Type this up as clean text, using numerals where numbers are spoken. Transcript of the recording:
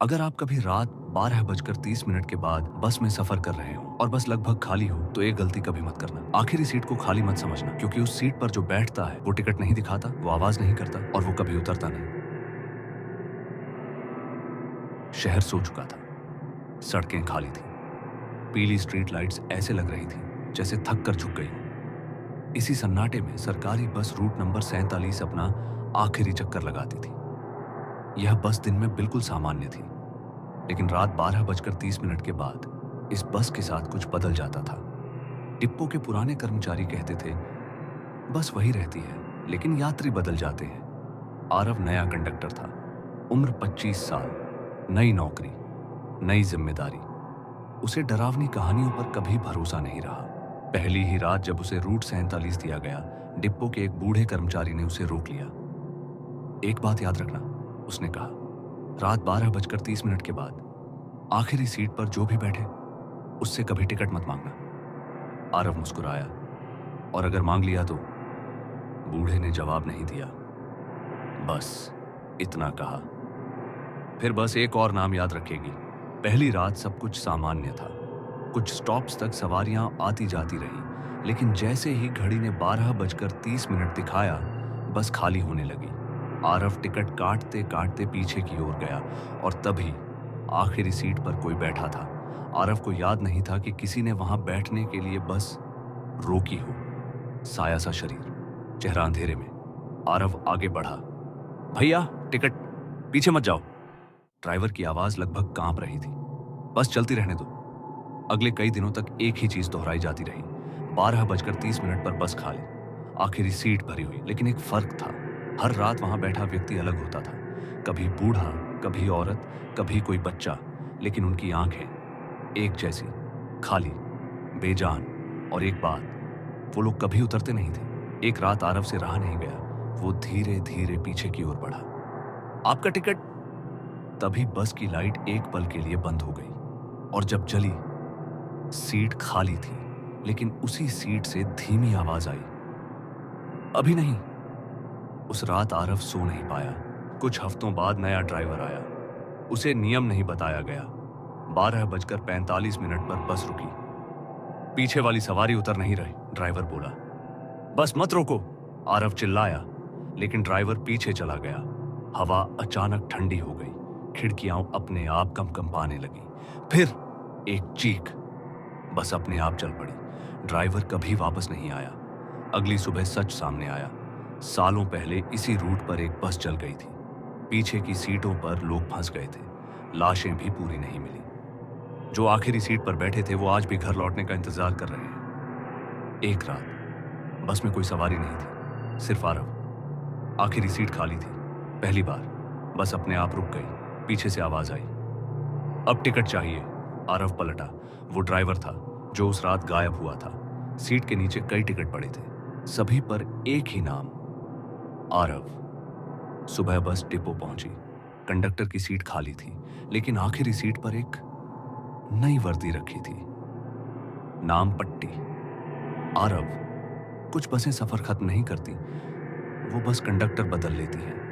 अगर आप कभी रात 12:30 के बाद बस में सफर कर रहे हो और बस लगभग खाली हो तो एक गलती कभी मत करना। आखिरी सीट को खाली मत समझना, क्योंकि उस सीट पर जो बैठता है वो टिकट नहीं दिखाता, वो आवाज नहीं करता और वो कभी उतरता नहीं। शहर सो चुका था, सड़कें खाली थी, पीली स्ट्रीट लाइट्स ऐसे लग रही थी जैसे थक कर झुक गई हो। इसी सन्नाटे में सरकारी बस रूट नंबर 47 अपना आखिरी चक्कर लगाती थी। यह बस दिन में बिल्कुल सामान्य थी, लेकिन रात 12:30 के बाद इस बस के साथ कुछ बदल जाता था। डिपो के पुराने कर्मचारी कहते थे, बस वही रहती है, लेकिन यात्री बदल जाते हैं। आरव नया कंडक्टर था, उम्र 25 साल, नई नौकरी, नई जिम्मेदारी। उसे डरावनी कहानियों पर कभी भरोसा नहीं रहा। पहली ही रात जब उसे रूट 47 दिया गया, डिपो के एक बूढ़े कर्मचारी ने उसे रोक लिया। एक बात याद रखना, उसने कहा, रात 12:30 के बाद आखिरी सीट पर जो भी बैठे उससे कभी टिकट मत मांगना। आरव मुस्कुराया, और अगर मांग लिया तो? बूढ़े ने जवाब नहीं दिया, बस इतना कहा। फिर बस एक और नाम याद रखेगी। पहली रात सब कुछ सामान्य था। कुछ स्टॉप्स तक सवारियां आती जाती रही, लेकिन जैसे ही घड़ी ने 12:30 दिखाया, बस खाली होने लगी। आरव टिकट काटते काटते पीछे की ओर गया, और तभी आखिरी सीट पर कोई बैठा था। आरव को याद नहीं था कि किसी ने वहां बैठने के लिए बस रोकी हो। साया सा शरीर, चेहरा अंधेरे में। आरव आगे बढ़ा। भैया, टिकट, पीछे मत जाओ। ड्राइवर की आवाज लगभग कांप रही थी। बस चलती रहने दो। अगले कई दिनों तक एक ही चीज दोहराई जाती रही। 12:30 पर बस खाली, आखिरी सीट भरी हुई, लेकिन एक फर्क था। हर रात वहां बैठा व्यक्ति अलग होता था। कभी बूढ़ा, कभी औरत, कभी कोई बच्चा, लेकिन उनकी आंखें एक जैसी, खाली, बेजान। और एक बात, वो लोग कभी उतरते नहीं थे। एक रात आरव से रहा नहीं गया। वो धीरे धीरे पीछे की ओर बढ़ा। आपका टिकट। तभी बस की लाइट एक पल के लिए बंद हो गई, और जब जली, सीट खाली थी, लेकिन उसी सीट से धीमी आवाज आई, अभी नहीं। उस रात आरव सो नहीं पाया। कुछ हफ्तों बाद नया ड्राइवर आया। उसे नियम नहीं बताया गया। 12:45 पर बस रुकी। पीछे वाली सवारी उतर नहीं रही। ड्राइवर बोला, बस मत रोको। आरव चिल्लाया, लेकिन ड्राइवर पीछे चला गया। हवा अचानक ठंडी हो गई। खिड़कियां अपने आप कंपकंपाने लगी। फिर एक चीख। बस अपने आप चल पड़ी। ड्राइवर कभी वापस नहीं आया। अगली सुबह सच सामने आया। सालों पहले इसी रूट पर एक बस चल गई थी। पीछे की सीटों पर लोग फंस गए थे। लाशें भी पूरी नहीं मिली। जो आखिरी सीट पर बैठे थे वो आज भी घर लौटने का इंतजार कर रहे हैं। एक रात बस में कोई सवारी नहीं थी, सिर्फ आरव। आखिरी सीट खाली थी। पहली बार बस अपने आप रुक गई। पीछे से आवाज आई, अब टिकट चाहिए। आरव पलटा। वो ड्राइवर था जो उस रात गायब हुआ था। सीट के नीचे कई टिकट पड़े थे, सभी पर एक ही नाम, आरव। सुबह बस डिपो पहुंची। कंडक्टर की सीट खाली थी, लेकिन आखिरी सीट पर एक नई वर्दी रखी थी, नाम पट्टी, आरव। कुछ बसें सफर खत्म नहीं करती, वो बस कंडक्टर बदल लेती हैं।